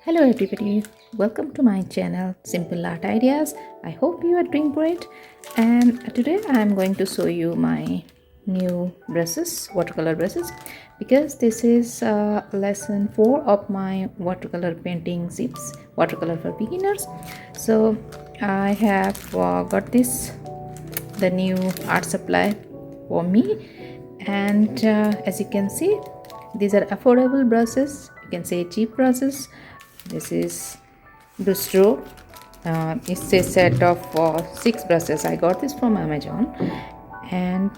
Hello everybody, welcome to my channel Simple Art Ideas. I hope you are doing great, and today I am going to show you my new brushes, watercolor brushes, because this is lesson 4 of my watercolor painting tips, watercolor for beginners. So I have got the new art supply for me, and as you can see, these are affordable brushes, you can say cheap brushes. This is Brustro. It's a set of 6 brushes. I got this from Amazon, and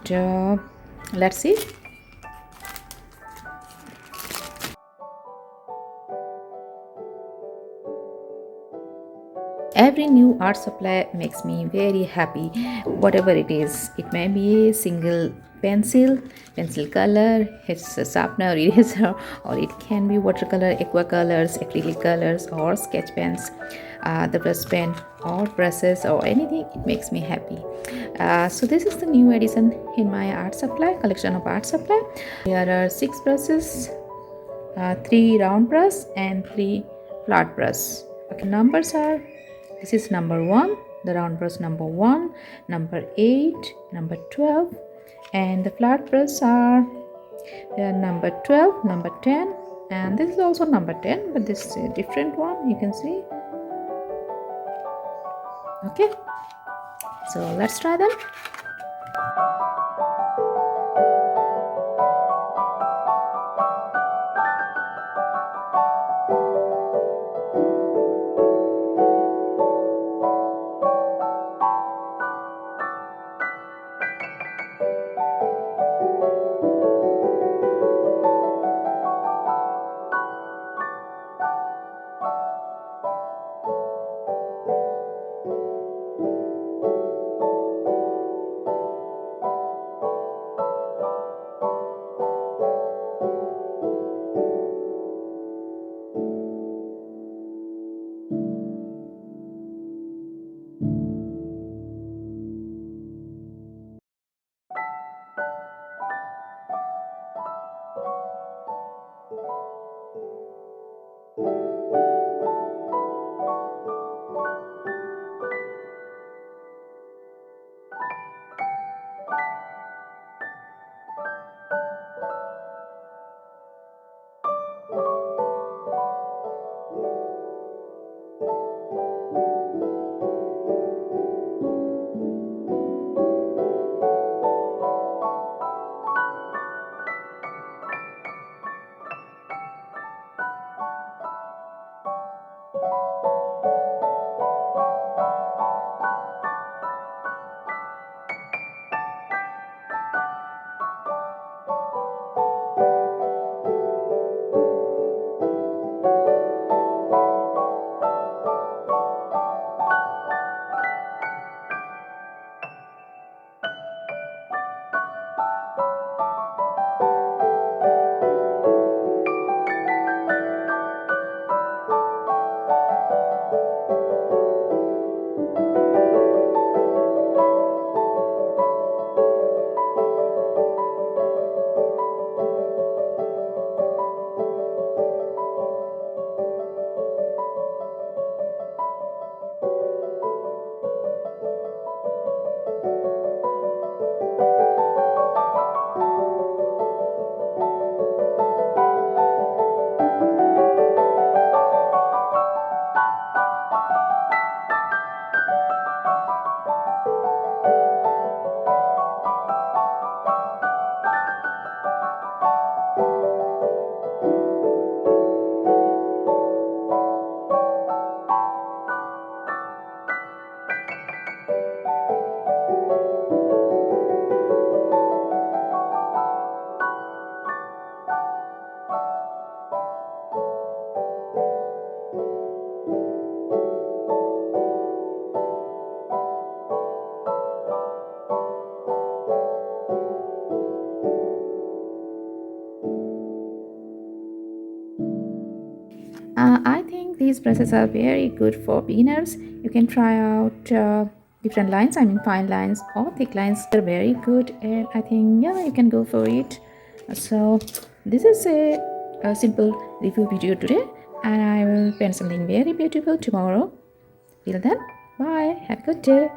let's see. Every new art supply makes me very happy, whatever it is. It may be a single pencil color, it's a sharpener or eraser, or it can be watercolor, aquacolors, acrylic colors, or sketch pens, the brush pen, or brushes, or anything. It makes me happy. So this is the new addition in my art supply collection of art supply. There are 6 brushes, 3 round brush and 3 flat brush. Okay, numbers are, this is number 1, the round brush number 1, number 8, number 12, and the flat brush are number 12, number 10, and this is also number 10, but this is a different one, you can see. Okay, so let's try them. I think these brushes are very good for beginners. You can try out different lines, I mean fine lines or thick lines. They're very good, and I think, yeah, you can go for it. So this is a simple review video today, and I will paint something very beautiful tomorrow. Till then, bye. Have a good day.